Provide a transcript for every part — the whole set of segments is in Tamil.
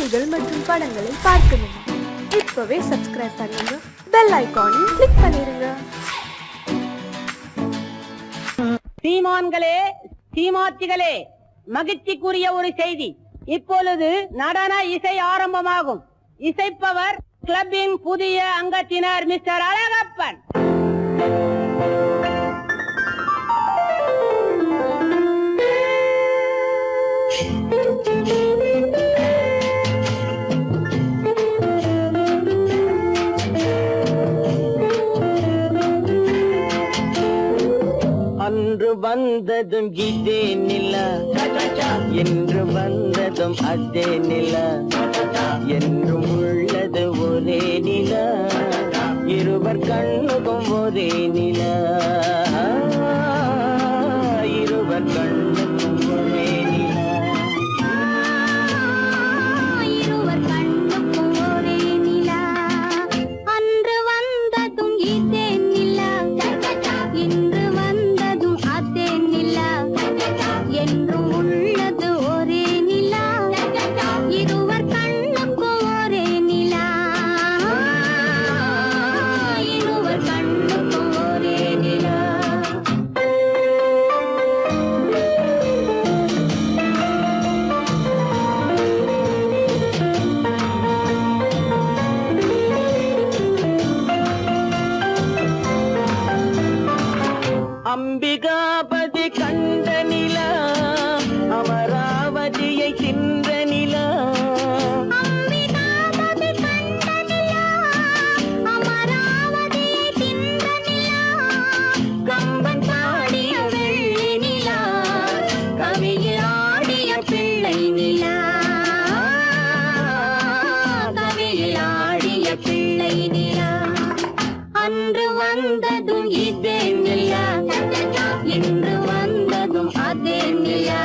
செய்திகள் மற்றும் படங்களை பார்க்கணுமா? இப்பவே சப்ஸ்கிரைப் பண்ணுங்க, பெல் ஐகானையும் கிளிக் பண்ணிருங்க. சீமான்களே, சீமாத்திகளே, மகிழ்ச்சிக்குரிய ஒரு செய்தி. இப்பொழுது நடன இசை ஆரம்பமாகும். இசைப்பவர் கிளப்பின் புதிய அங்கத்தினர் மிஸ்டர் அழகப்பன். அன்று வந்ததும் இதே நிலா, என்று வந்ததும் அதே நிலா, என்றும் உள்ளது ஒரே நிலா, இருவர் கண்ணுக்கும் ஒரே நிலா, இருவர் கண்ணுக்கும் ஒரே நிலா, இருவர் கண்ணுக்கும் ஒரே நிலா. அன்று வந்ததும் இதே நிலா, இன்று வந்ததும் அதே நிலா, என்றும் உள்ளது ஒரே நிலா, இருவர் கண்ணுக்கும் ஒரே நிலா, இருவர் கண்ணுக்கும் ஒரே நிலா. அம்பிகாபதி கண்ட நிலா, அமராவதியை தின்ற நிலா, அம்பிகாபதி கண்ட நிலா, அமராவதியை தின்ற நிலா, கம்பன் பாடிய வெள்ளி நிலா, கவியில் ஆடிய பிள்ளை நிலா, கவியில் ஆடிய பிள்ளை நிலா. அன்று வந்ததும் இதே நிலா, இன்று வந்ததும் அதே நிலா,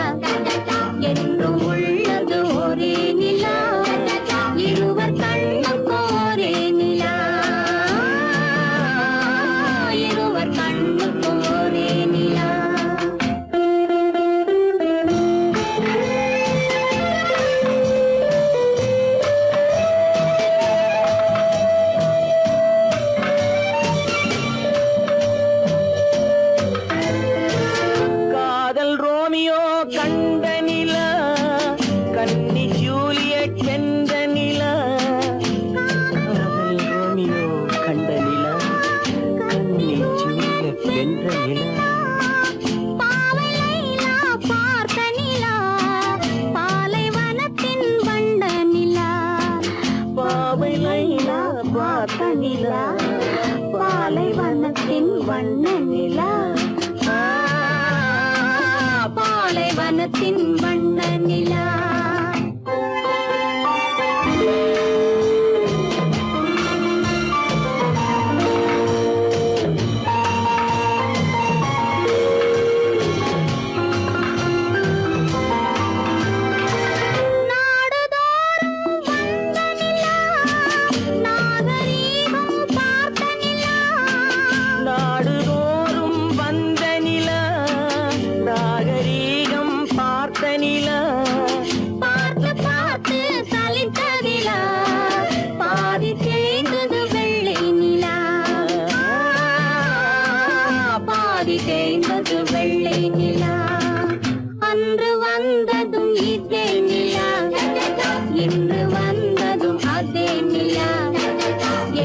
என்றும் உள்ளது ஒரே நிலா, இருவர் கண்ணுக்கும் ஒரே நிலா, இருவர் கண்ணுக்கும் ஒரே நிலா. காதல் ரோமியோ கண்ட நிலா, கன்னி ஜூலியட் வென்ற நிலா, காதல் ரோமியோ கண்ட நிலா, கன்னி ஜூலியட் வென்ற நிலா, பாவை லைலா பார்த்த நிலா, பாலைவனத்தின் வண்ட நிலா, பாவை லைலா பார்த்த நிலா, பாலைவனத்தின் வண்ண நிலா, பாலைவனத்தின் வண்ண நிலா. நாடுதோறும் வந்த நிலா, நாகரீகம் பார்த்த நிலா, நாடுதோறும் வந்த நிலா, நாகரீகம் பார்த்த நிலா, பார்த்து பார்த்து சலித்த நிலா, பாதி தேய்ந்தது வெள்ளை நிலா, பாதி தேய்ந்தது வெள்ளை நிலா. அன்று வந்ததும் இதே நிலா, இன்று வந்ததும் அதே நிலா,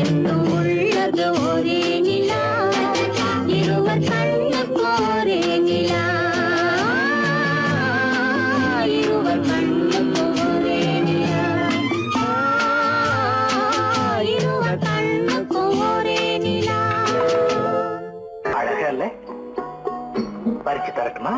என்றும் உள்ளது ஒரே நிலா, இருவர் கண்ணுக்கும் ஒரே நிலா, இருவர் கண்ணுக்கும் ஒரே நிலா, இருவர் கண்ணுக்கும் ஒரே நிலா. அழகல்ல, பறிச்சு தரட்டுமா?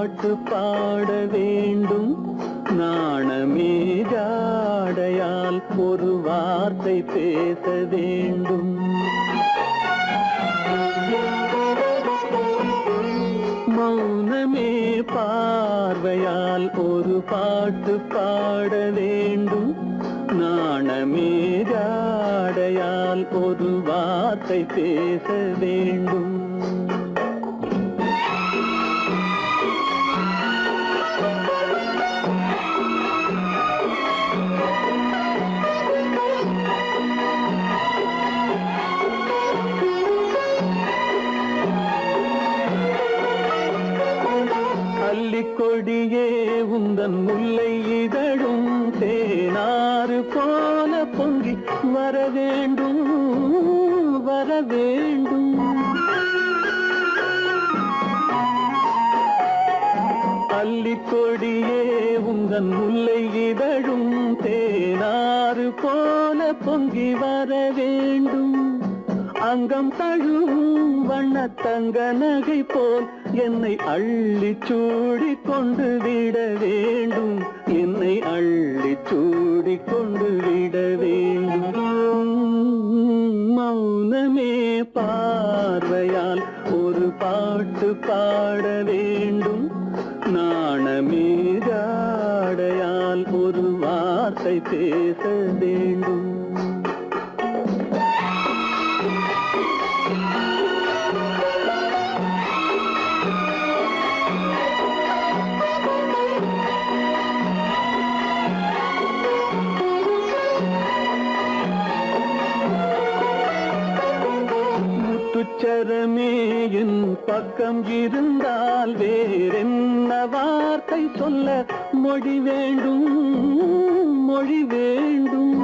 பாட்டு பாட வேண்டும். நாணமே ஜாடையால் ஒரு வார்த்தை பேச வேண்டும். மௌனமே பார்வையால் ஒரு பாட்டு பாட வேண்டும். நாணமே ஜாடையால் ஒரு வார்த்தை பேச வேண்டும். கொடியே உந்தன் முல்லை இதழும் தேனாறு போல பொங்கி வர வேண்டும் வர வேண்டும். அல்லிக்கொடியே உந்தன் முல்லை இதழும் தேனாறு போல பொங்கி வர வேண்டும். அங்கம் தழுவும் வண்ணத்தங்க நகை போல் என்னை அள்ளி சூடி கொண்டு விட வேண்டும். என்னை அள்ளி சூடி கொண்டு விட வேண்டும். மௌனமே பார்வையால் ஒரு பாட்டு பாட வேண்டும். நாணமே ஜாடையால் ஒரு வார்த்தை பேச வேண்டும். முத்துச்சரமே என் பக்கம் இருந்தால் வேறென்ன வார்த்தை சொல்ல மொழி வேண்டும் மொழி வேண்டும்.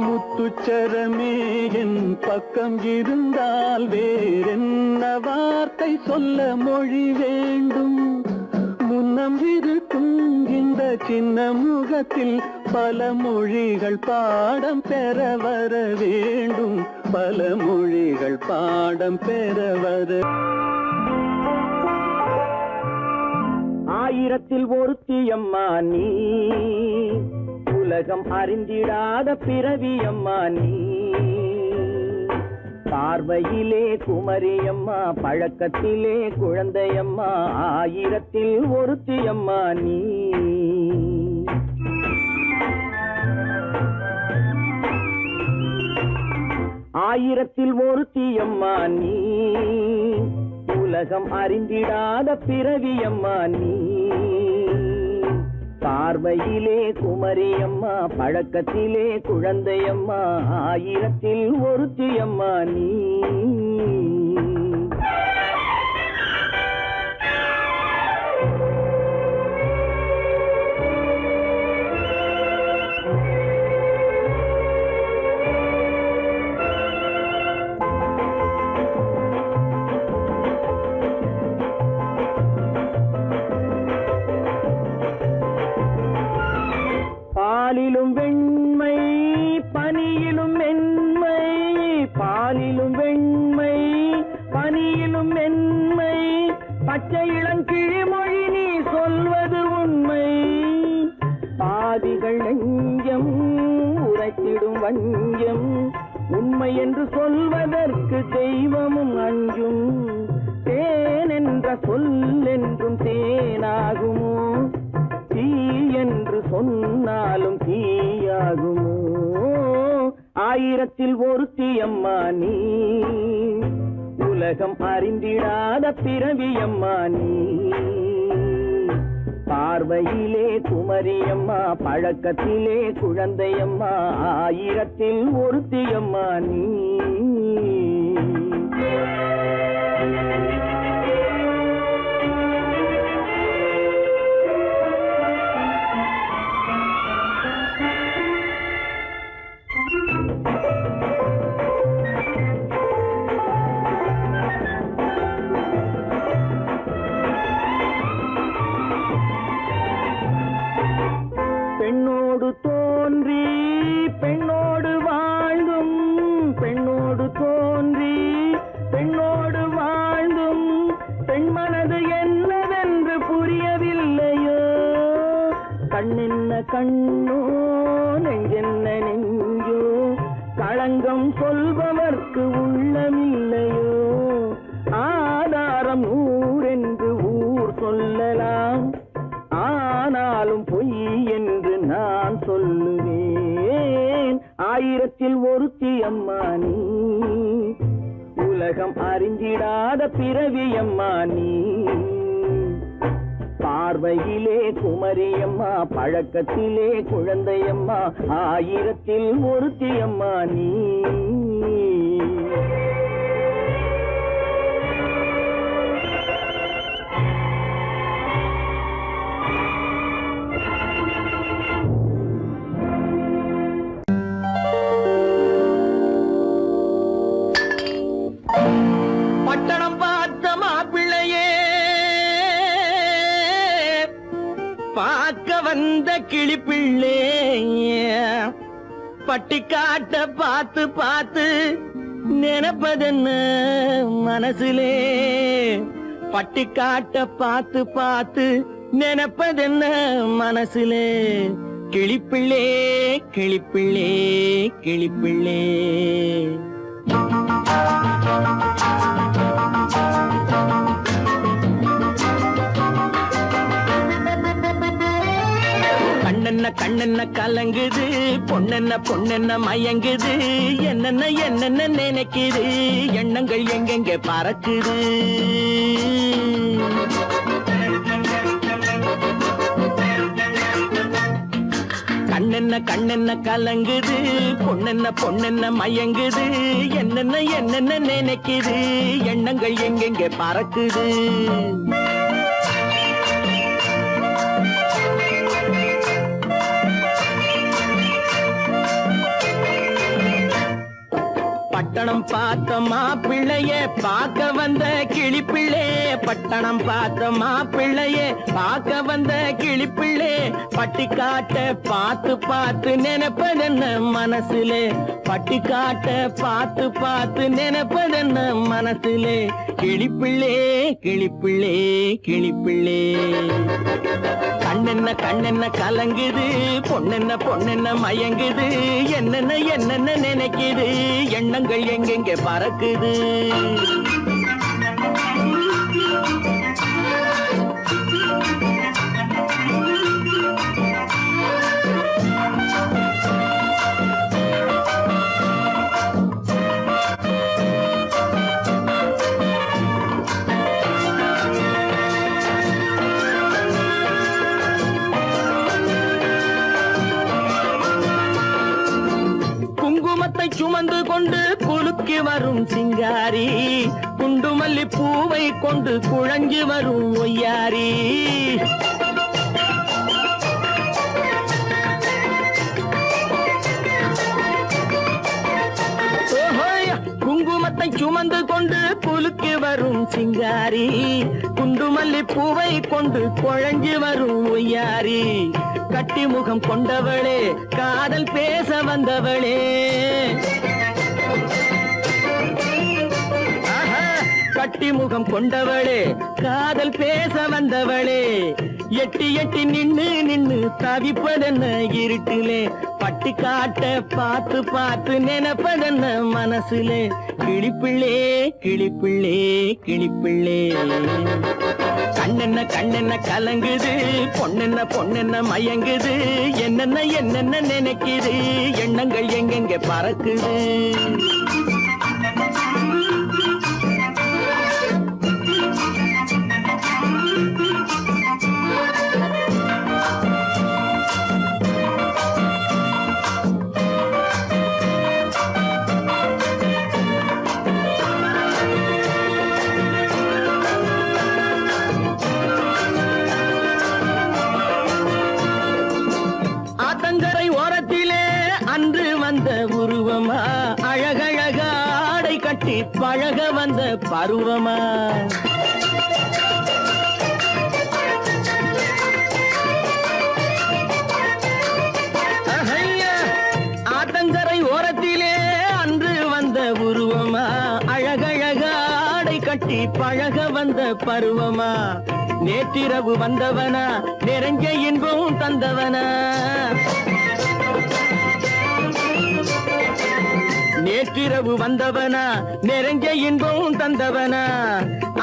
முத்துச்சரமே என் பக்கம் இருந்தால் வேறென்ன வார்த்தை சொல்ல மொழி வேண்டும். முன்னம் இருக்கும் இந்த சின்ன முகத்தில் பல மொழிகள் பாடம் பெற வர வேண்டும். பல மொழிகள் பாடம் பெற வர. ஆயிரத்தில் ஒருத்தியம்மா நீ, உலகம் அறிந்திடாத பிறவியம்மா நீ. பார்வையிலே குமரியம்மா, பழக்கத்திலே குழந்தையம்மா. ஆயிரத்தில் ஒருத்தியம்மா நீ. ஆயிரத்தில் ஒருத்தியம்மா நீ, உலகம் அறிந்திடாத பிறவியம்மா நீ. பார்வையிலே குமரியம்மா, பழக்கத்திலே குழந்தையம்மா. ஆயிரத்தில் ஒருத்தியம்மா நீ. பாலிலும் வெண்மை பனியிலும் மென்மை, பாலிலும் வெண்மை பனியிலும் மென்மை. பச்சை இளங்கிழிமொழி நீ சொல்வது உண்மை. பாதிகள் நெஞ்சம் உரைத்திடும் வஞ்சம். உண்மை என்று சொல்வதற்கு தெய்வமும் அஞ்சும். தேன் என்ற சொல் என்றும் தேனாகுமோ? தீ என்று சொன்னாலும் தீயாகுமோ? ஆயிரத்தில் ஒருத்தியம்மா நீ, உலகம் அறிந்திடாத பிறவியம்மா நீ. பார்வையிலே குமரியம்மா, பழக்கத்திலே குழந்தையம்மா. ஆயிரத்தில் ஒருத்தியம்மா நீ. பெண்ணோடு தோன்றி பெண்ணோடு வாழ்ந்தும், பெண்ணோடு தோன்றி பெண்ணோடு கண்ணோ நெஞ்சென்ன நெஞ்சோ களங்கம் சொல்பவர்க்கு உள்ளமில்லையோ ஆதாரம் நூறென்று ஊர் சொல்லலாம் ஆனாலும் பொய் என்று நான் சொல்லுவேன் ஆயிரத்தில் ஒருத்தி அம்மா நீ உலகம் அறிஞ்சிடாத பிறவி அம்மா நீ பார்வையிலே குமரியம்மா பழக்கத்திலே குழந்தையம்மா ஆயிரத்தில் ஒருத்தி அம்மா நீ பட்டணம் பார்த்த மாப்பிள்ளையே பார்க்க வந்த கிளிப்பிள்ளே பட்டிக்காட்ட பார்த்து பார்த்து நினைப்பதென்ன மனசுலே பட்டிக்காட்ட பார்த்து பார்த்து நினைப்பதென்ன மனசுலே கிளிப்பிள்ளே கிளிப்பிள்ளே கிளிப்பிள்ளே கண்ணென்ன கண்ணென்ன கலங்குது பொண்ணென்ன பொண்ணென்ன மயங்குது என்னென்ன என்னென்ன நினைக்குது எண்ணங்கள் எங்கெங்க பறக்குது கண்ணென்ன கண்ணென்ன கலங்குது பொண்ணென்ன பொண்ணென்ன மயங்குது என்னென்ன என்னென்ன நினைக்குது எண்ணங்கள் எங்கெங்க பறக்குது பட்டணம் பார்த்த மாப்பிள்ளைய பார்க்க வந்த கிளிப்பிள்ளே பட்டணம் பார்த்த மாப்பிள்ளைய பார்க்க வந்த கிளிப்பிள்ளே பட்டிக்காட்ட பார்த்து பார்த்து நினைப்பதென்ன மனசுலே பட்டிக்காட்ட பார்த்து பார்த்து நினைப்பதென்ன மனசுலே கிளிப்பிள்ளே கிளிப்பிள்ளே கிளிப்பிள்ளே கண்ணென்ன கண்ணென்ன கலங்குது பொண்ணென்ன பொண்ணென்ன மயங்குது என்னென்ன என்னென்ன நினைக்குது எண்ணங்கள் எங்கெங்க பறக்குது குங்குமத்தை சுமந்து கொண்டு குலுக்கி வரும் சிங்காரி குண்டுமல்லி பூவை கொண்டு குழஞ்சி வரும் ஒய்யாரி குங்குமத்தை சுமந்து கொண்டு குலுக்கி வரும் சிங்காரி குண்டுமல்லி பூவை கொண்டு குழஞ்சி வரும் ஒய்யாரி கட்டி முகம் கொண்டவளே காதல் பேச வந்தவளே கட்டி முகம் கொண்டவளே காதல் பேச வந்தவளே எட்டி எட்டி நின்னு நின்னு தவிப்பதென்ன இருட்டிலே பட்டி காட்ட பார்த்து பார்த்து நினைப்பதென்ன மனசுலே கிளிப்பிள்ளே கிளிப்பிள்ளே கிளிப்பிள்ளே கண்ணென்ன கண்ணென்ன கலங்குது பொண்ணென்ன பொண்ணென்ன மயங்குது என்னென்ன என்னென்ன நினைக்குது எண்ணங்கள் எங்கெங்க பறக்குது ஆத்தங்கரை ஓரத்திலே அன்று வந்த உருவமா அழகழக ஆடை கட்டி பழக வந்த பருவமா ஆத்தங்கரை ஓரத்திலே அன்று வந்த உருவமா அழகழக ஆடை கட்டி அடி பழக வந்த பருவமா, நேற்றிரவு வந்தவனா, நிறைஞ்ச இன்பம் தந்தவனா. நேற்றிரவு வந்தவனா, நிறைஞ்ச இன்பம் தந்தவனா.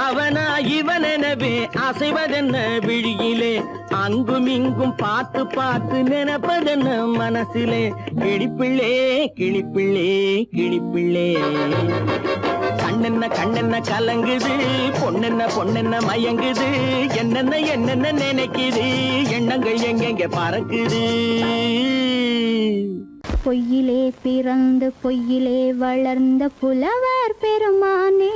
அவனா இவனெனவே அசைவதென்ன விழியிலே, அங்கும் இங்கும் பார்த்து பார்த்து நினைப்பதென்ன மனசிலே. கிளிப்பிள்ளே கிளிப்பிள்ளே கிளிப்பிள்ளே, கண்ணென்ன கண்ணென்ன கலங்குது, பொண்ணென்ன பொண்ணென்ன மயங்குது, என்னென்ன என்னென்ன நினைக்குது, எண்ணங்கள் எங்கெங்க பறக்குது. பொய்யிலே பிறந்து பொய்யிலே வளர்ந்த புலவர் பெருமானே,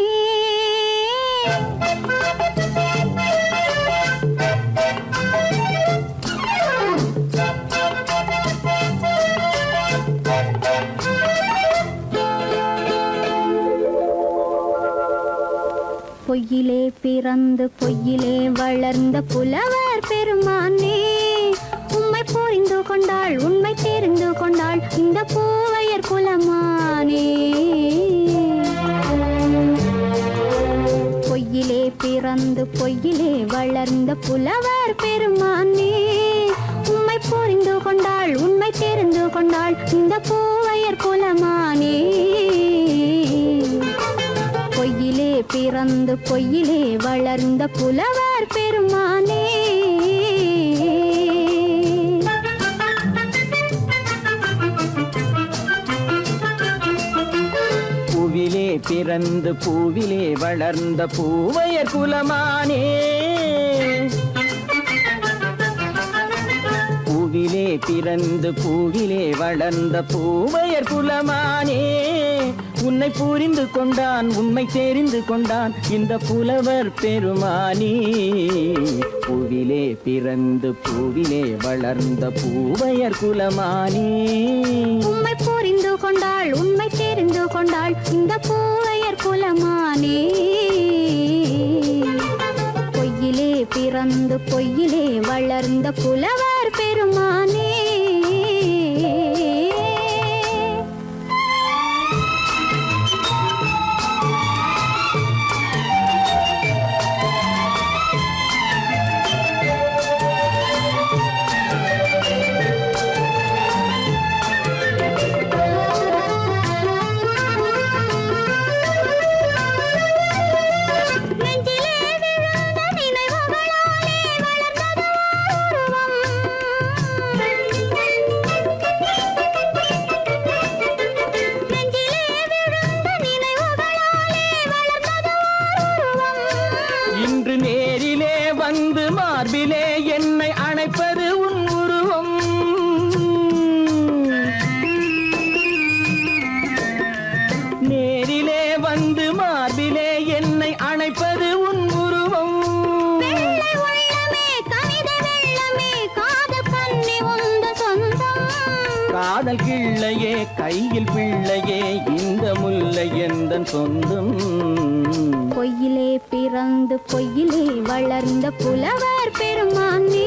பொய்யிலே பிறந்து பொய்யிலே வளர்ந்த புலவர் பெருமானே, உம்மை புரிந்து கொண்டாள் உண்மை தெரிந்து கொண்டாள் இந்த பூவையர் குலமானே. பொய்யிலே பிறந்து பொய்யிலே வளர்ந்த புலவர் பெருமானே, உம்மை புரிந்து கொண்டாள் உண்மை தெரிந்து கொண்டாள் இந்த பூவையர் குலமானே. பொய்யிலே பிறந்து பொய்யிலே வளர்ந்த புலவர் பெருமானே. பூவிலே பிறந்து பூவிலே வளர்ந்த பூவையர் குலமானே. பூவிலே பிறந்து பூவிலே வளர்ந்த பூவையர் குலமானே, உன்னை புரிந்து கொண்டான் உண்மை தெரிந்து கொண்டான் இந்த புலவர் பெருமானே. பூவிலே பிறந்து பூவிலே வளர்ந்த பூவையர் குலமானே, உம்மை புரிந்து கொண்டாள் உண்மை தெரிந்து கொண்டாள் இந்த பூவையர் குலமானே. பொய்யிலே பிறந்து பொய்யிலே வளர்ந்த புலவர் பெருமானே. இன்று நேரிலே வந்து மார்பிலே என்னை அணைப்பது உன் உருவம். நேரிலே வந்து மார்பிலே என்னை அணைப்பது உன் உருவம். காதல் கிள்ளையே கையில் பிள்ளையே இந்த முல்லை எந்தன் சொந்தம். பொய்யிலே பிறந்து பொய்யிலே வளர்ந்த புலவர் பெருமானே,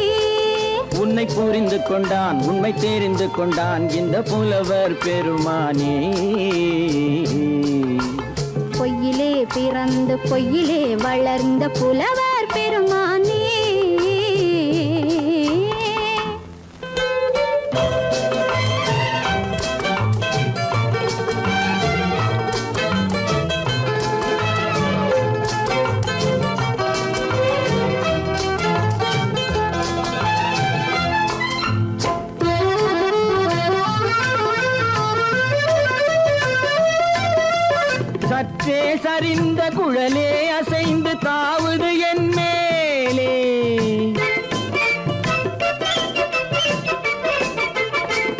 உன்னை புரிந்து கொண்டான் உண்மை தெரிந்து கொண்டான் இந்த புலவர் பெருமானே. பொய்யிலே பிறந்து பொய்யிலே வளர்ந்த புலவர் பெருமானே. சற்றே சரிந்த குழலே அசைந்து தாவுது என் மேலே.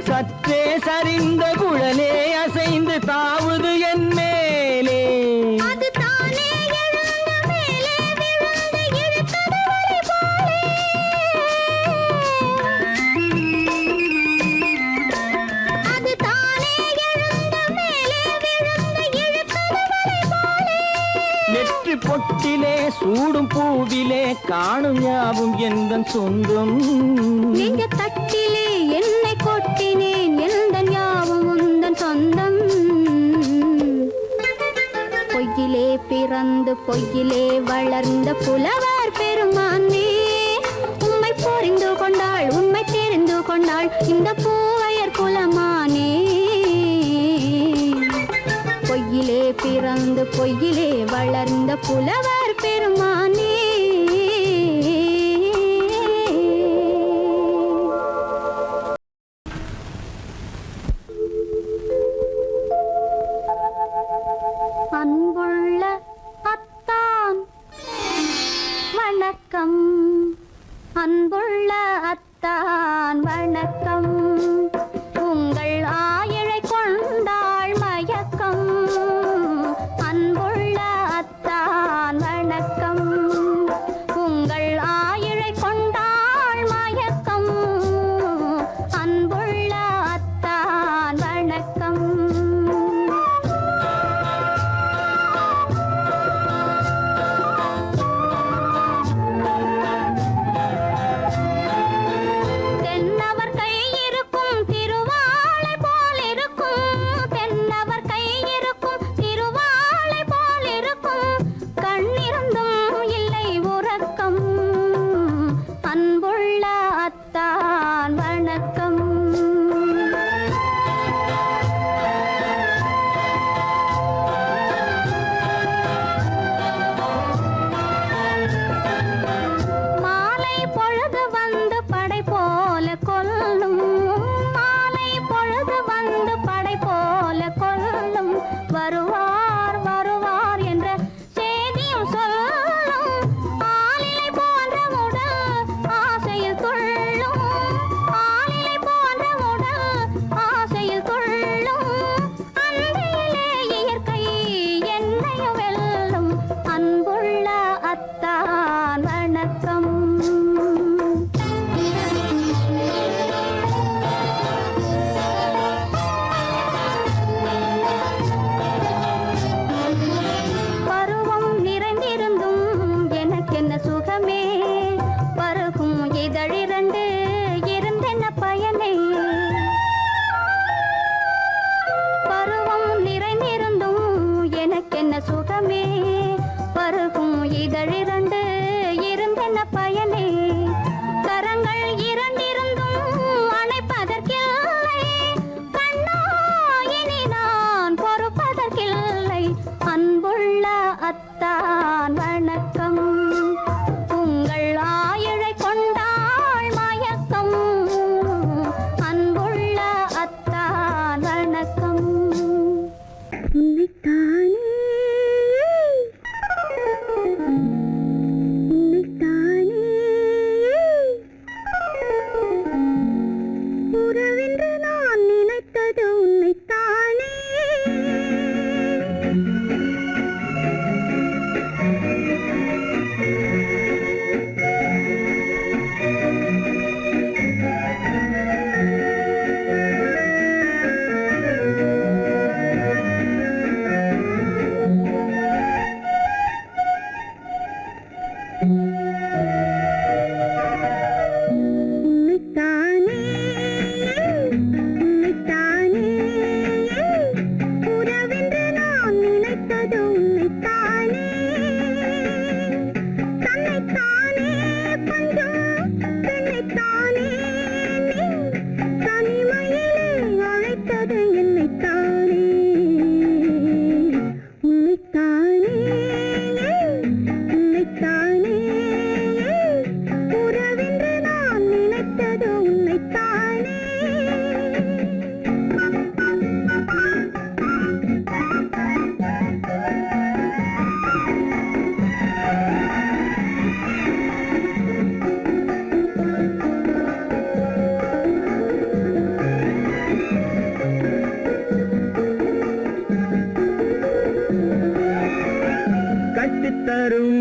சற்றே சரிந்த குழலே அசைந்து தாவுது என் மேலே. அது தானே எழுந்த மேலே விழுந்து இழுத்தது வலி போலே. அது தானே எழுந்த மேலே விழுந்து இழுத்தது வலி போலே. நெற்றி பொட்டிலே சூடும் பூவிலே காணும் யாவும் எந்தன் சொந்தம். நெஞ்ச தட்டிலே என்னை கொட்டினேன் எந்தன் யாவும் உந்தன் சொந்தம். பொய்யிலே பிறந்து பிறந்து பொய்யிலே வளர்ந்த புலவர் பெருமானே, உம்மை புரிந்து கொண்டாள் உண்மை தெரிந்து கொண்டாள் இந்த பூவையர் குலமானே. பொய்யிலே பிறந்து பொய்யிலே வளர்ந்த புலவர் பெருமானே. அன்புள்ள அத்தான் வணக்கம், அன்புள்ள அத்தான் வணக்கம், உங்கள் ஆயிழை கொண்டாள் மயக்கம். அன்புள்ள அத்தான் வணக்கம், உங்கள் ஆயிழை கொண்டாள் மயக்கம். அன்புள்ள அத்தான் வணக்கம். தென்னவர் கை இருக்கும் திருவாளை போல் இருக்கும், தென்னவர் கை இருக்கும் திருவாளை போல் இருக்கும், கண்ணிருந்தும் இல்லை உறக்கம். அன்புள்ள அத்தான் வணக்கம். மாலை பொழுது வந்து படை போல கொல்லும், மாலை பொழுது வந்து படை போல கொல்லும், வருவார் வருவார் என்ற செய்தியும் சொல்லும். ஆளிலை போன்ற உடல் ஆசையில் துள்ளும், ஆளிலை போன்ற உடல் ஆசையில் துள்ளும், அன்பிலே இயற்கை என்னையும் வெல்லும். அன்புள்ள அத்தான் வணக்கம். பருவம் நிறைந்திருந்தும் எனக்கென்ன சுகமே, பருகும் இதழிரண்டு இருந்தென்ன பயனே. பருவம் நிறைந்திருந்தும் எனக்கென்ன சுகமே, பருகும் இதழிரண்டு இருந்தென்ன பயனே. கரங்கள் இரண்டிருந்தும் அணைப்பதற்கில்லை, கண்ணா இனி நான் பொறுப்பதற்கில்லை. அன்புள்ள அத்தான் வணக்கம், உங்கள் ஆயிழை கொண்டாள் மயக்கம். அன்புள்ள அத்தான் வணக்கம். உன்னைத்தானே உன்னைத்தானே உறவென்று நான் நினைத்தது உன்னைத்தானே. உன்னைத்தானே உன்னைத்தானே உறவென்று நான் நினைத்தது உன்னைத்தானே. தன்னைத்தானே கொஞ்சம் தன்னைத்தானே நீ தனிமையிலே அழைத்தது என்னைத்தானே. உன்னைத்தானே உன்னைத்தானே உறவென்று நான் நினைத்தது உன்னைத்தானே. கட்டித்தரும்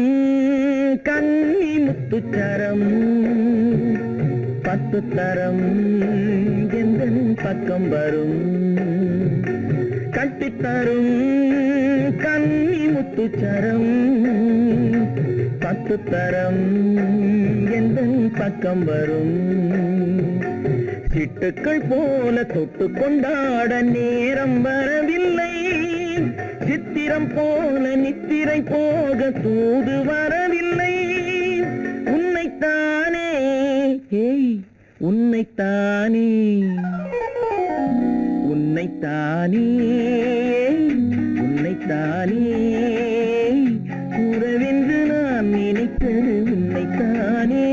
கன்னி முத்துச்சரம், 10 தரம் எந்தன் பக்கம் வரும். கட்டித்தரும் கன்னி முத்துச்சரம், 10 தரம் எந்தன் பக்கம் வரும். சிட்டுக்கள் போல தொட்டு கொண்டாட நேரம் வரவில்லை, சித்திரம் போல நித்திரை போக தூது வரவில்லை. உன்னைத்தானே ஏய் உன்னைத்தானே உன்னைத்தானே உன்னைத்தானே உறவென்று நான் நினைத்தது உன்னைத்தானே.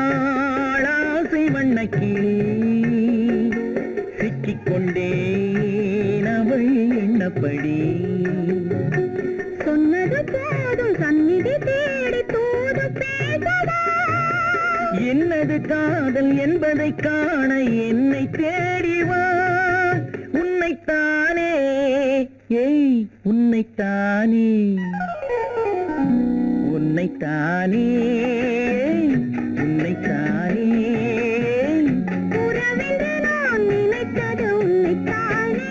வட்டமிட்டாளாசை வண்ணக்கிளி சிக்கிக்கொண்டேன் அவள் எண்ணப்படி. சொன்னது போதும் சந்நிதி தேடி தூது பேசவா. என்னது காதல் என்பதை காண என்னை தேடிவா. உன்னைத்தானே ஏய் உன்னைத்தானே உன்னைத்தானே உன்னைத்தானே உறவென்று நான் நினைத்தது உன்னைத்தானே.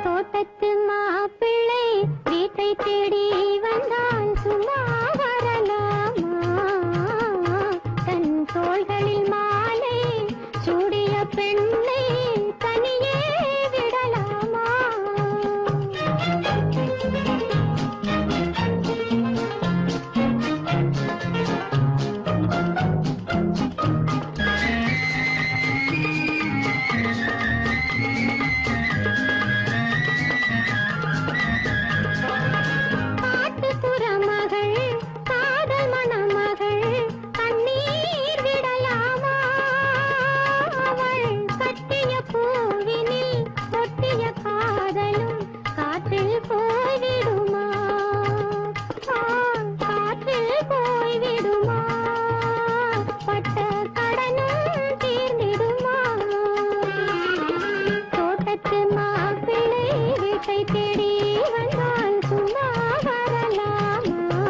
தோட்டத்து மாப்பிள்ளை வீட்டை தேடி வந்தான் சும்மா வரலாமா. தன் தோள்களில் மாலை சூடிய பெண்ணை தனியே விடலாமா. காட்டுப்புற மகள் காதல் மணமகள் கண்ணீர் விடலாமா. அவள் கட்டிய பூவினில் ஒட்டிய காதலும் காற்றில் போய்விடுமா. காற்றில் போய்விடுமா. பட்ட கடனும் தீர்ந்திடுமா. தோட்டத்து மாப்பிள்ளை வீட்டை தேடி வந்தால் சும்மா வரலாமா.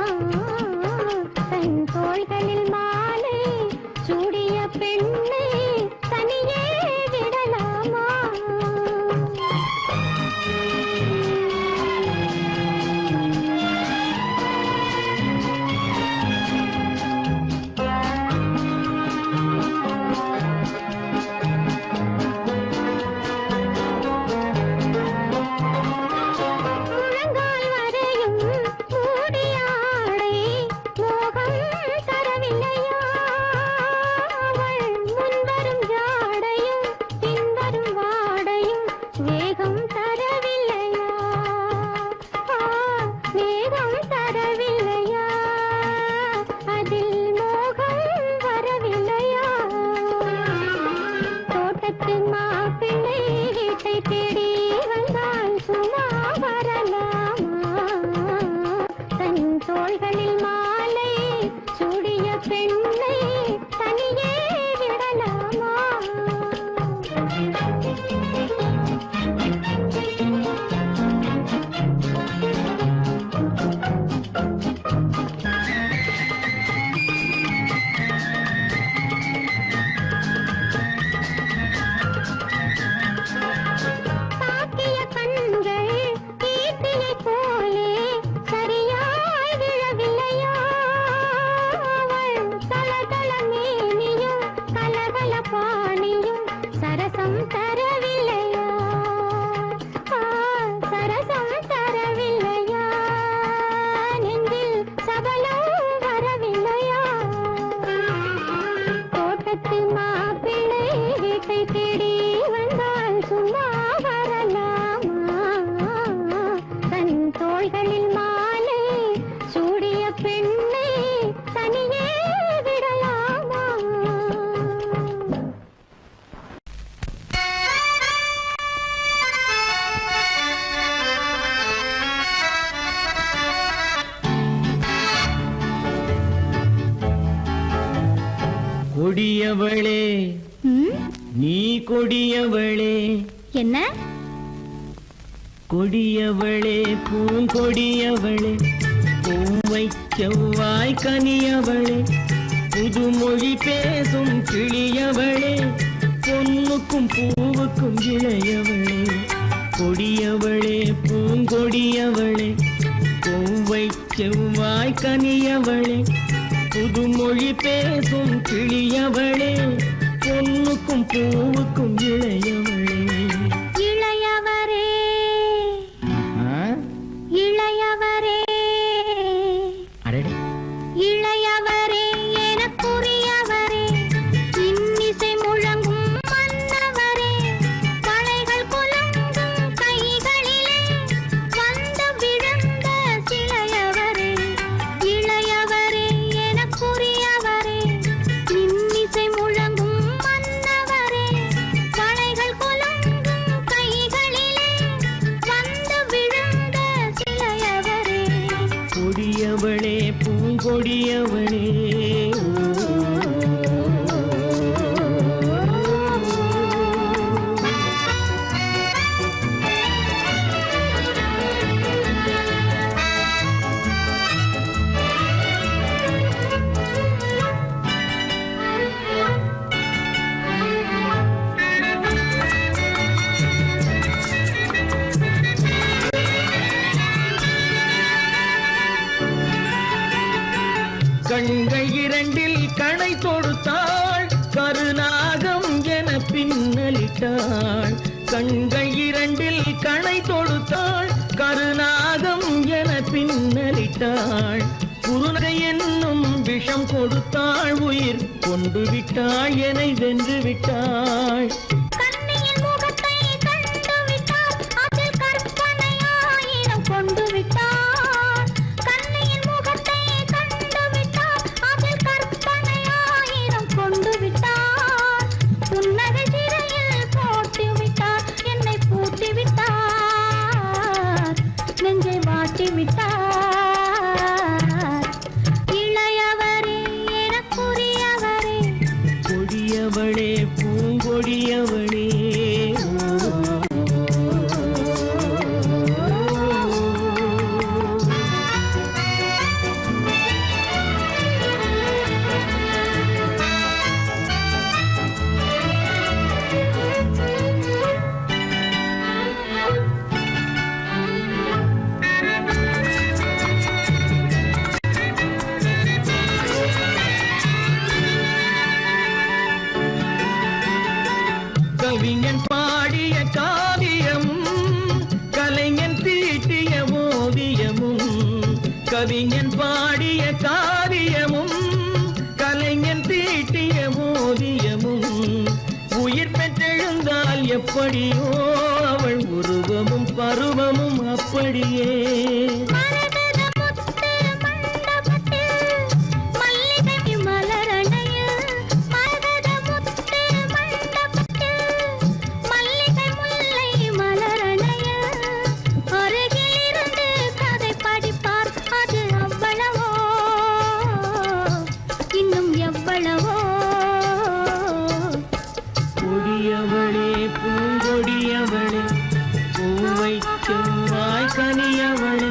தன் தோள்களில் மாலை சூடிய பெண்ணை தனியே விடலாமா. தோள்களில் மாலை சூடிய பெண்ணை தனியே விடலாமா? கொடியவளே நீ கொடியவளே. என்ன? கொடியவளே பூங்கொடியவளே, பூவை செவ்வாய் கனியவளே, புதுமொழி பேசும் கிளியவளே, பொன்னுக்கும் பூவுக்கும் இளையவளே. கொடியவளே பூங்கொடியவளே, பூவை செவ்வாய் கனியவளே, புதுமொழி பேசும் கிளியவளே, பொன்னுக்கும் பூவுக்கும் இளையவளே. இளையவரே இளையவரே அடடே, இளையவரே எனக்குரியவரே, இன்னிசை முழங்கும் மன்னவரே, வளைகள் குலுங்கும் கைகளிலே வந்து விழுந்த சிலையவரே. இளையவரே எனக்குரியவரே, இன்னிசை முழங்கும் மன்னவரே, வளைகள் குலுங்கும் கைகளிலே வந்து விழுந்த சிலையவரே. கொடியவளே பூங்கொடியவளே. கண்கள் இரண்டில் கணை தொடுத்தாள், கருநாகம் என பின்னலிட்டாள். கண்கள் இரண்டில் கணை தொடுத்தாள், கருநாகம் என பின்னலிட்டாள். குருநகை என்னும் விஷம் கொடுத்தாள், உயிர் கொண்டு விட்டாள், என்னை வென்று விட்டாள். கண்ணியின் முகத்தை கண்டு விட்டார், அதில் கற்பனையாயிரம் கொண்டு விட்டார். கண்ணியின் முகத்தை கண்டு விட்டார், அதில் கற்பனையாயிரம் கொண்டு விட்டார். புன்னகை சிறையில் போட்டு விட்டார், என்னை பூட்டி விட்டார், நெஞ்சை வாட்டி விட்டார். இளையவரே எனக்குரியவரே, கொடியவளே பூங்கொடியவளே. கவிஞன் பாடிய காவியமும், கலைஞன் தீட்டிய ஓவியமும். கவிஞன் பாடிய காவியமும், கலைஞன் தீட்டிய ஓவியமும். உயிர் பெற்றெழுந்தால் எப்படியோ அவள் உருவமும் பருவமும் அப்படியே. மரகத முத்து மண்டபத்தில் மல்லிகை மலரணையில், மரகத முத்து மண்டபத்தில் மல்லிகை முல்லை மலரணையில், அருகில் இருந்து கதை படிப்பார், அது அவ்வளவோ இன்னும் எவ்வளவோ. கொடியவளே பூங்கொடியவளே, பூவை செவ்வாய் கனியவளே,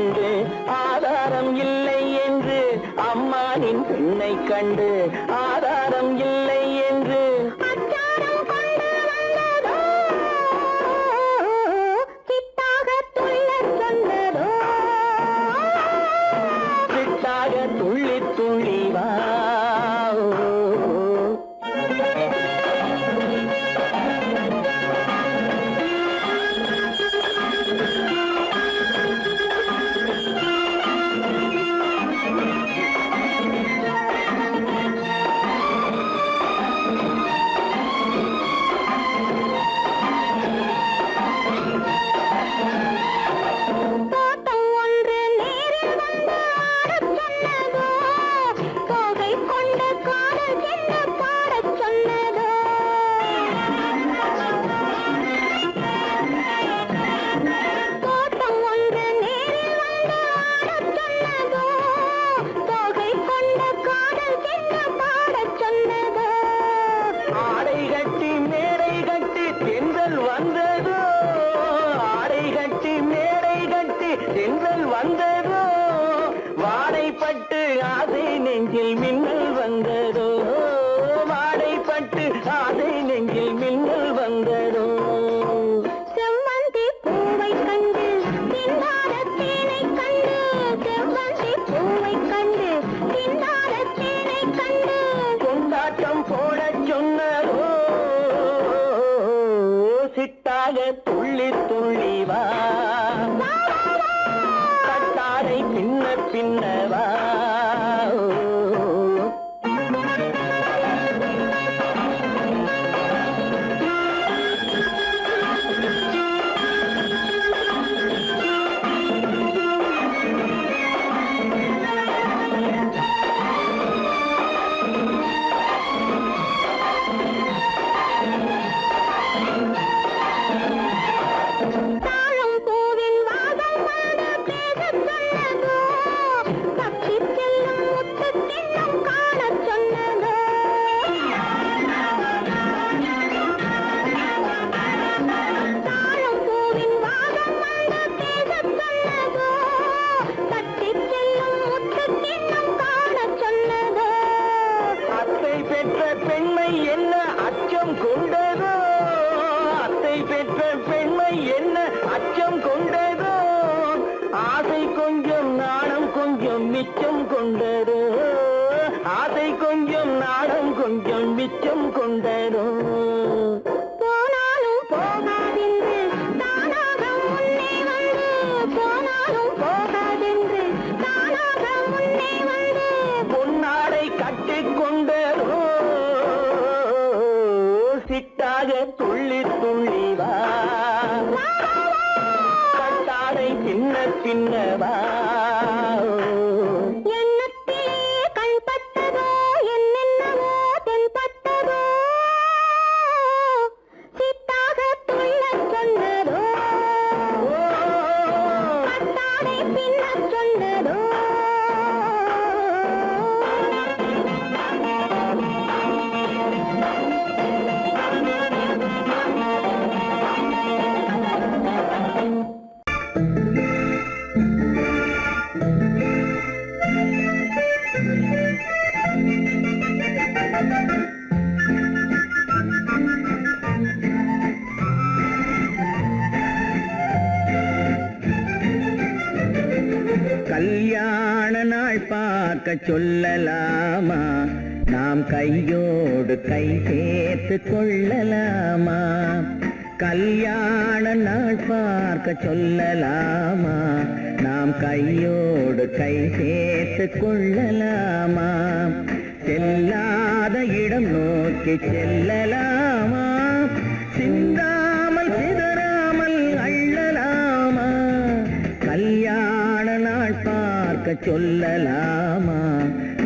கண்டு ஆதாரம் இல்லை என்று அம்மானின் பெண்ணை கண்டு ஆதாரம் இல்லை என்று அச்சாரம் கொண்டு வந்ததோ சித்தாக துள்ளச் சொன்னதோ சிட்டாக துள்ளி துள்ளி வா தோட்டம் ஒன்று நேரில் வந்து ஆடச் சொன்னதோ தோகை கொண்ட காதல் என்ன பாடச் சொன்னதோ தோட்டம் ஒன்று நேரில் வந்து ஆடச் சொன்னதோ தோகை கொண்ட காதல் என்ன பாடச் சொன்னதோ ஆடை கட்டி மேடை கட்டி தென்றல் வந்ததோ ஆடை கட்டி மேடை கட்டி தென்றல் வந்ததோ வாடைப்பட்டு ஆசை நெஞ்சில் மின்னல் வந்ததோ வாடைப்பட்டு ஆசை நெஞ்சில் மின்னல் வந்ததோ செவ்வந்தி பூவை கண்டு தின்னார தேனை கண்டு செவ்வந்தி பூவை கண்டு தின்னார தேனை கண்டு கொண்டாட்டம் போடச் சொன்னதோ சிட்டாக துள்ளி துள்ளி வா கட்டாரை பின்ன பின்னவா தாழம் பூவின் வாசம் வந்து பேசச் சொன்னதோ தப்பிச் செல்லும் முத்துக் கிண்ணம் காணச் சொன்னதோ தாழம் பூவின் வாசம் வந்து பேசச் சொன்னதோ தப்பிச் செல்லும் முத்துக் கிண்ணம் காணச் சொன்னதோ அத்தை பெற்ற பெண்மை என்ன அச்சம் கொண்டதோ அத்தை பெற்ற பெண்மை என்ன அச்சம் கொண்டதோ ஆசை கொஞ்சம் நாணம் கொஞ்சம் மிச்சம் கொண்டதோ ஆசை கொஞ்சம் நாணம் கொஞ்சம் மிச்சம் கொண்டதோ போனாலும் போகாதென்று தானாக முன்னே வந்து போனாலும் போகாதென்று தானாக முன்னே வந்து பொன்னாடை கட்டிக் கொண்டதோ சிட்டாக துள்ளி துள்ளி வா கட்டாடை பின்ன பின்னவா எண்ணத்திலே கண்பட்டதோ என்னென்னவோ தென்பட்டதோ சித்தாக துள்ளச் சொன்னதோ கட்டாடை பின்னச் சொன்னதோ கல்யாண நாள் பார்க்க சொல்லலாமா நாம் கையோடு கை சேர்த்து கொள்ளலாமா கல்யாண நாள் பார்க்க சொல்லலாமா நாம் கையோடு கை சேர்த்து கொள்ளலாமா செல்லாத இடம் நோக்கி செல்லலாமா சிந்தாமல் சிதறாமல் அள்ளலாமா கல்யாண நாள் பார்க்க சொல்லலாமா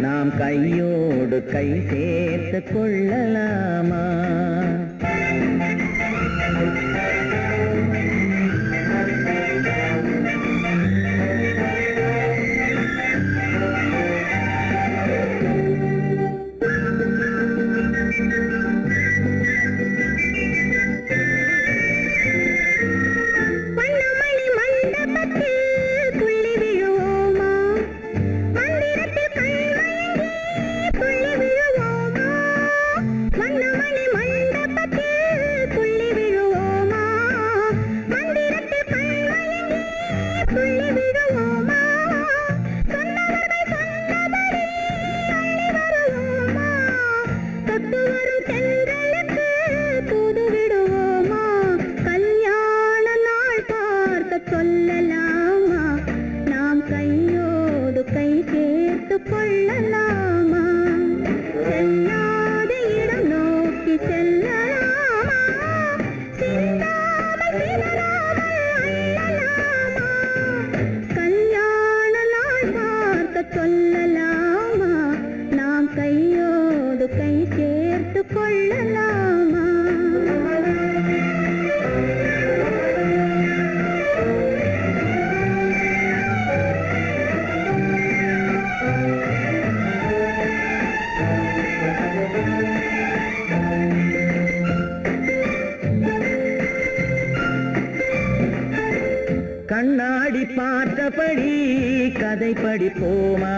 நாம் கையோடு கை சேர்த்து கொள்ளலாமா வண்ணமணி மண்டபத்தில் துள்ளி கண்ணாடி பார்த்தபடி கதை படிப்போமா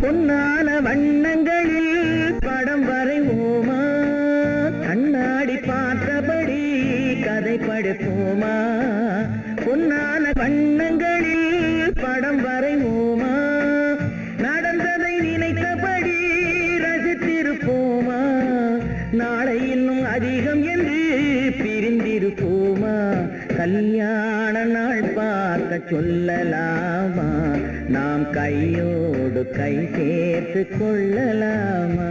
பொன்னான வண்ணங்களில் படம் வரைவோமா கண்ணாடி பார்த்தபடி கதை படிப்போமா பொன்னான வண்ணங்களில் படம் வரைவோமா நடந்ததை நினைத்தபடி ரசித்திருப்போமா நாளை இன்னும் அதிகம் என்று பிரிந்திருப்போமா கல்யாண நாள் பார்க்க சொல்லலாமா நாம் கையோடு கை சேர்த்து கொள்ளலாமா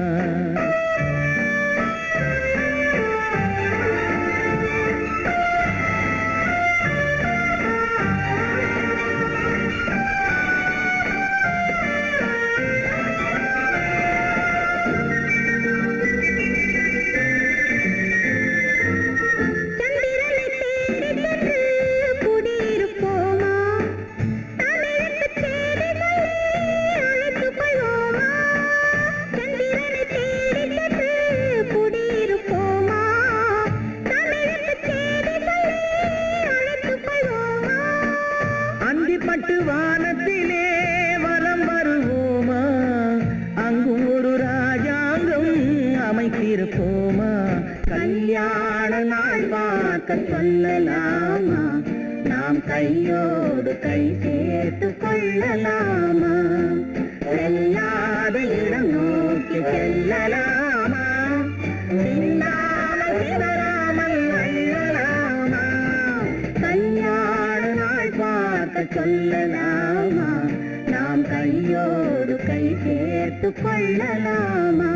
பட்டு வானத்திலே வலம் வருவோமா அங்கும் ஒரு ராஜாங்கம் அமைத்திருப்போமா கல்யாண நாள் பார்க்க சொல்லலாமா நாம் கையோடு கை சேர்த்து கொள்ளலாமா செல்லாத இடம் நோக்கி செல்லலாமா சிந்தாமல் சிதறாமல் அள்ளலாமா கல்யாண நாள் பார்க்க சொல்லலாமா நாம் கையோடு கை சேர்த்து கொள்ளலாமா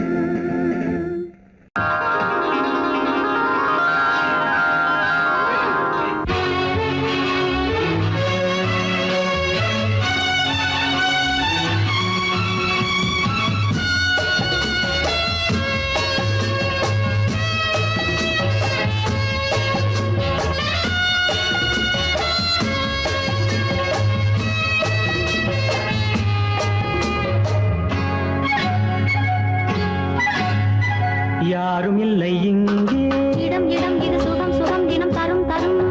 யாரும் இல்லை இங்கே இடம் இடம் இது சுகம் சுகம் தினம் தரும் தரும்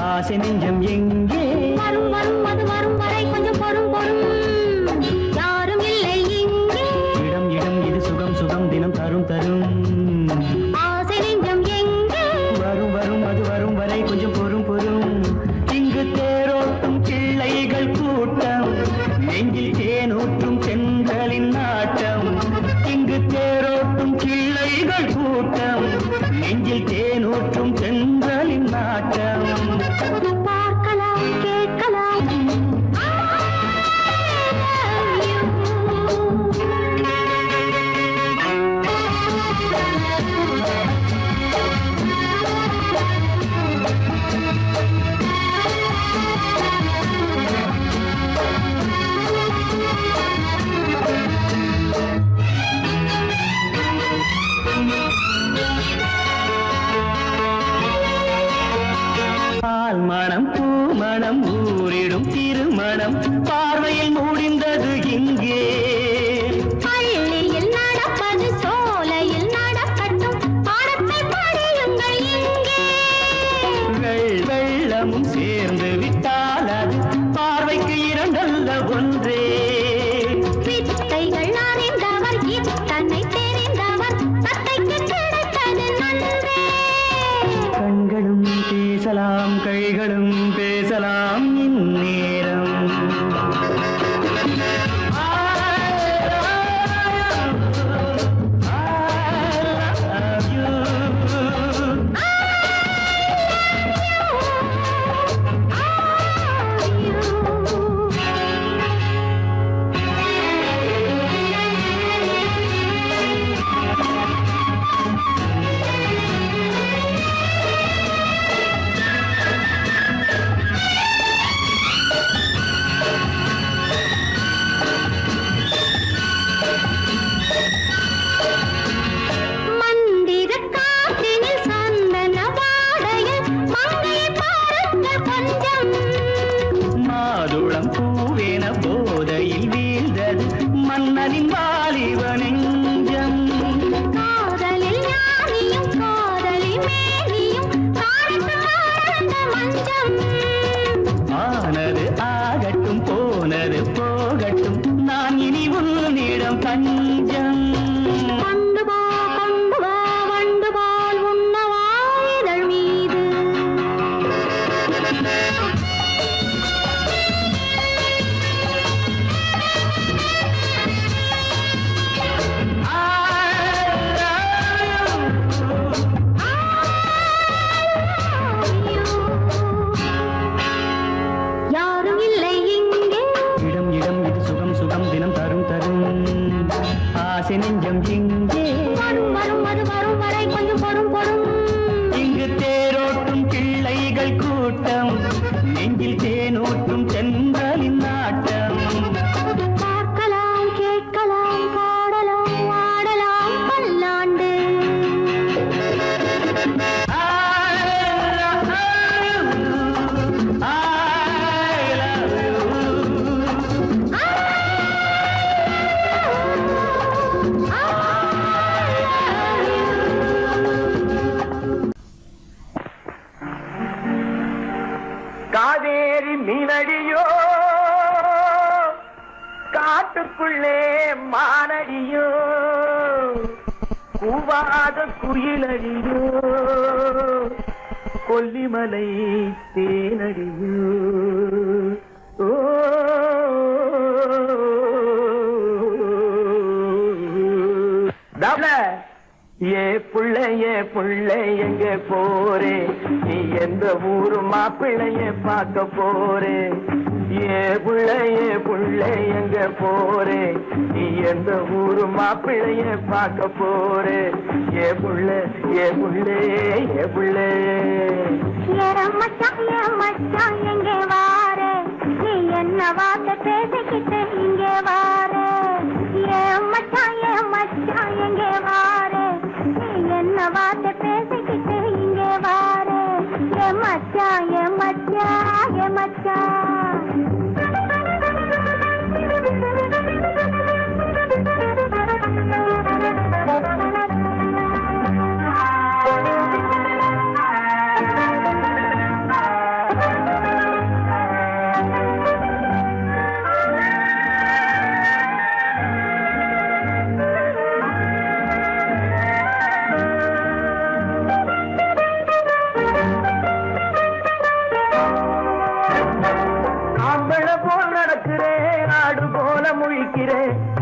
ஆசை நெஞ்சம் எங்கே வரும் வரும் அது வரும் வரை கொஞ்சம் பொறும் பொறும் யாரும் இல்லை இங்கே இடம் இடம் இது சுகம் சுகம் தினம் தரும் தரும் ஆசை நெஞ்சம் எங்கே வரும் வரும் அது வரும் வரை கொஞ்சம் பொறும் பொறும் இங்கு தேரோட்டும் பிள்ளைகள் கூட்டம் நெஞ்சில் தேனூற்றும் பெண்களின் நாட்டம் இங்கு தேரோட்டும் பிள்ளைகள் கூட்டம் நெஞ்சில் தேனூற்றும் பெண்களின் நாட்டம் பார்க்கலாம் கேட்கலாம் பால் மணம் பூ மணம் ஊரிடும் திருமணம் பார்வையில் முடிந்தது இங்கே பள்ளியில் நடப்பது சோலையில் நடக்கட்டும் பாடத்தை படியுங்கள் இங்கே வெள்ளமும் சேர்ந்து விட்டால் அது பார்வைக்கு இரண்டல்ல ஒன்றே வித்தைகள் அறிந்தவர் இத்தனை தெரிந்தவர் தத்தைக்கு கிடைத்தது நன்றே கண்களும் பேசலாம் கைகளும் பேசலாம் இந்நேரம் கூவாத குயிலடியோ கொல்லிமலை தேனடியோ ஓ ஏ புள்ள எங்க போறே நீ எந்த ஊரு மாப்பிள்ளைய பார்க்க போறே ஏ புள்ள எங்க போறே நீ எந்த ஊரு மாப்பிள்ளைய பார்க்க போறே ஏ புள்ள மச்சான் எங்கே வாரே நீ என்ன வார்த்தை பேசிக்கிட்டு இங்கே வாரே மச்சான் எங்கே வாரே நீ என்ன வார்த்தை பேசிக்கிட்டு இங்கே வாரே மச்சான்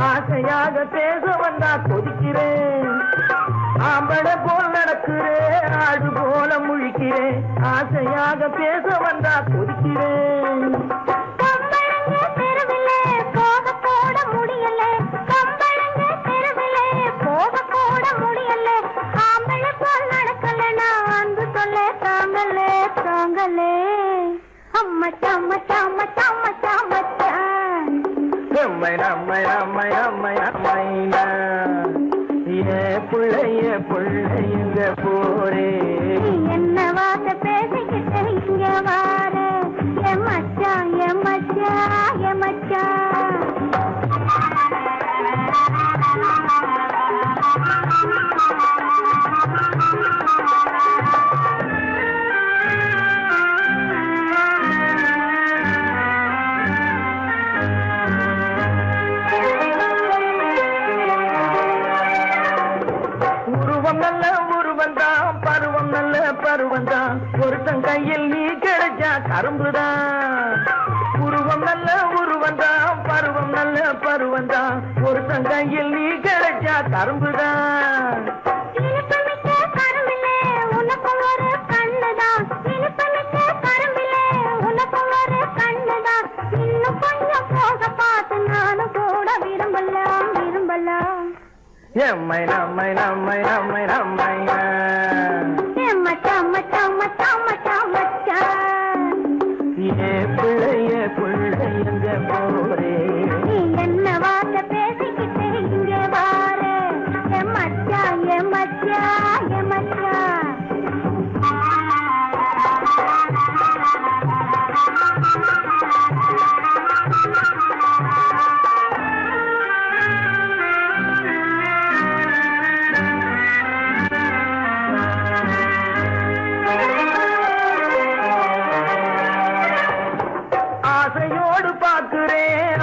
ஆசையாக பேச வந்தா கொதிக்கிறேன் ஆம்பளை போல் நடக்கிறேன் ஆடு போல முழிக்கிறேன் ஆசையாக பேச வந்தா கொதிக்கிறேன் புள்ளைங்க போரே என்ன வார்த்தை பேசிக்கிட்டு இங்க வாரே மச்சான் பருவந்தான் ஒருத்தன் கையில் நீ கிடைச்சா கரும்புதான் உருவம் நல்ல உருவந்தான் பருவம் நல்ல பருவந்தான் ஒருத்தன் கையில் நீ கிடைச்சா கரும்புதான் நம்மை புள்ளைங்க போரே என்ன வார்த்தை பேசிக்கிட்டு இங்கே வாரே மச்சான்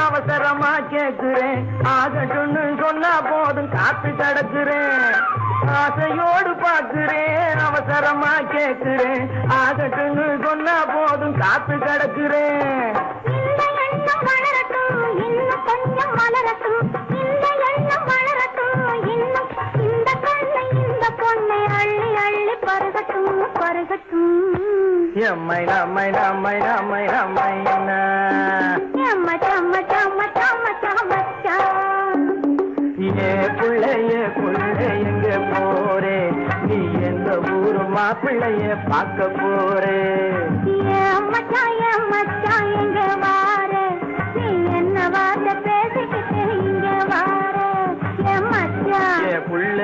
அவசரமா கேட்கிறேன் ஆகட்டும்னு சொன்னா போதும் காத்து கிடக்குறேன் ஆசையோடு பார்க்கிறேன் அவசரமா கேட்கிறேன் ஆகட்டும்னு சொன்னா போதும் காத்து கிடக்குறேன் புள்ளைங்க போரே நீ எந்த ஊரு மாப்பிள்ளைய பார்க்க போறே மச்சான் எங்க வாரே நீ என்ன வார்த்தை பேசிக்கிட்டு இங்க வாரே மச்சான் புள்ள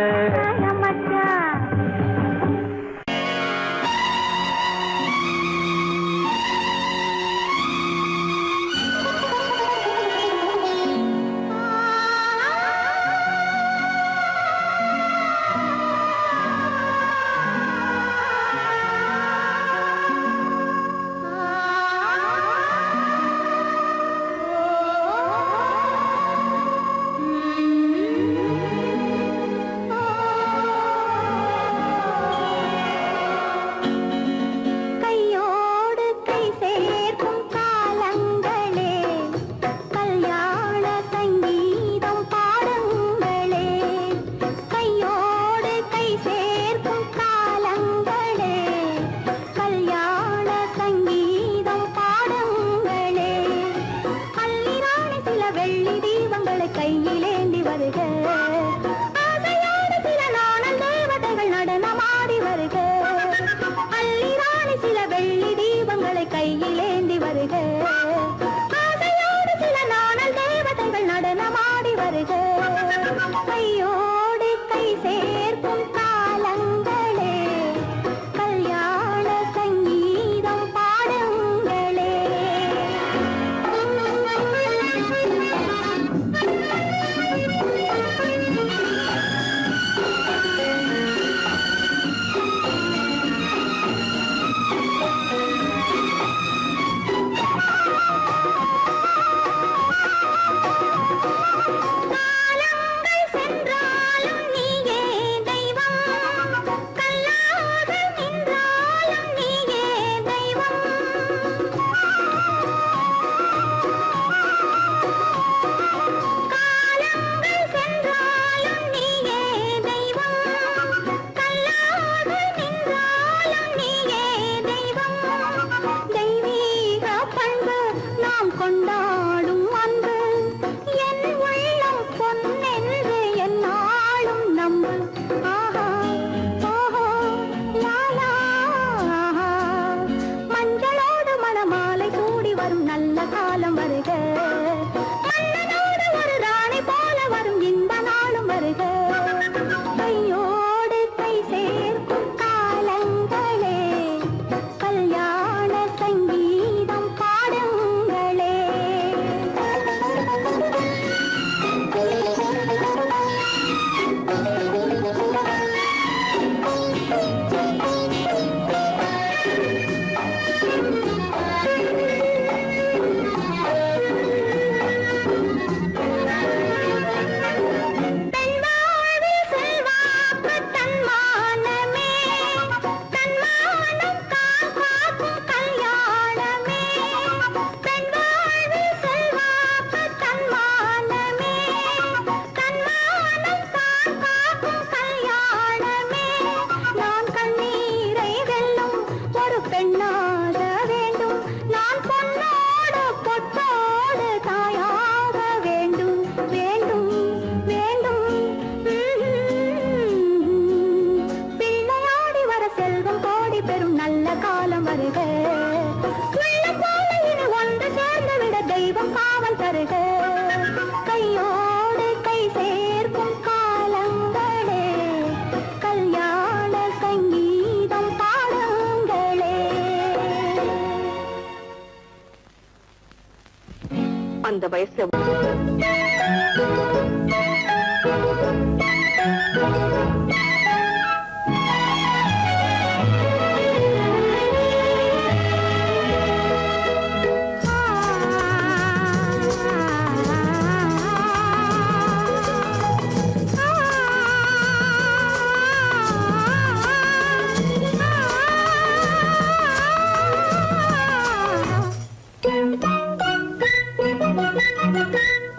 வயசு.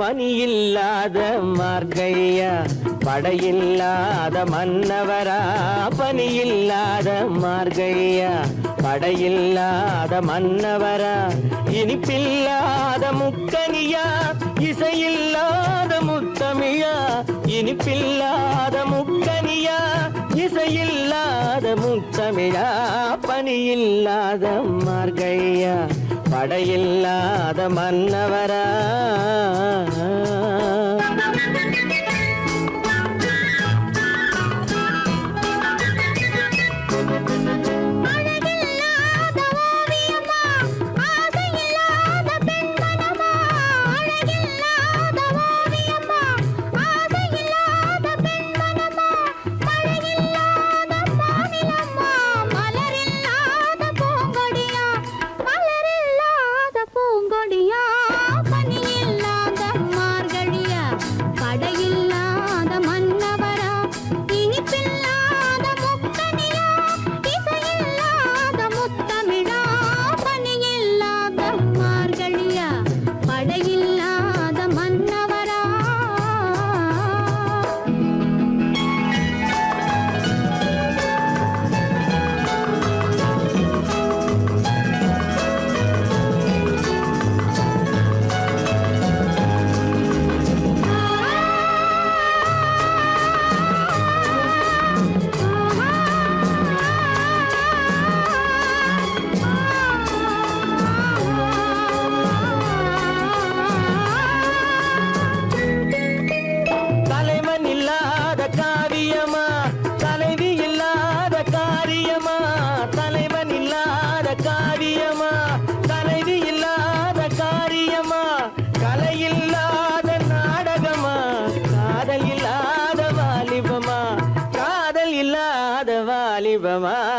பனியில்லாத மார்கழியா படையில்லாத மன்னவரா பனியில்லாத மார்கழியா படையில்லாத மன்னவரா இனிப்பில்லாத முக்கனியா இசையில்லாத முத்தமிழா இனிப்பில்லாத முக்கனியா இசையில்லாத முத்தமிழா பனியில்லாத மார்கழியா படையில்லாத மன்னவரா வாலிபமா